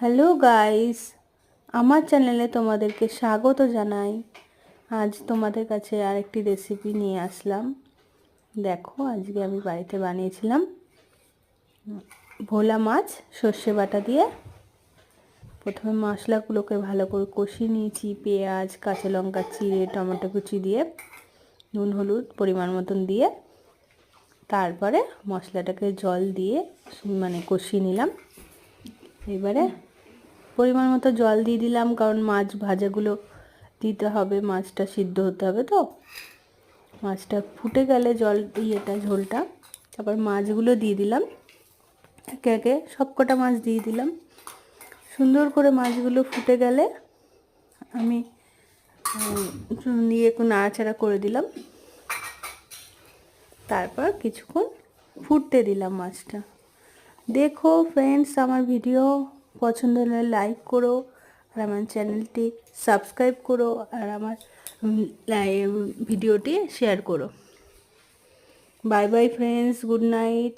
Hello guys, আমার চ্যানেলে তোমাদেরকে স্বাগত জানাই। আজ তোমাদের কাছে আরেকটি রেসিপি নিয়ে আসলাম। দেখো, আজকে আমি বাড়িতে বানিয়েছিলাম ভোলা মাছ সর্ষে বাটা দিয়ে। প্রথমে মশলাগুলোকে ভালো করে কষিয়ে নিয়েছি, পেঁয়াজ, কাঁচা লঙ্কা চিড়ে, টমেটো কুচি দিয়ে, নুন হলুদ পরিমাণ মতন দিয়ে। তারপরে মশলাটাকে জল দিয়ে কষিয়ে নিলাম। এবারে পরিমাণ মতো জল দিয়ে দিলাম, কারণ মাছ ভাজাগুলো দিতে হবে, মাছটা সিদ্ধ হতে হবে। তো মাছটা ফুটে গেলে ঝোলটা, তারপর মাছগুলো দিয়ে দিলাম। একে একে সবকটা মাছ দিয়ে দিলাম। সুন্দর করে মাছগুলো ফুটে গেলে আমি দিয়ে একটু নাড়াচাড়া করে দিলাম। তারপর কিছুক্ষণ ফুটতে দিলাম মাছটা। দেখো ফ্রেন্ডস, আমার ভিডিও পছন্দ হলে লাইক করো, আর আমার চ্যানেলটি সাবস্ক্রাইব করো, আর আমার ভিডিওটি শেয়ার করো। Bye bye friends, good night.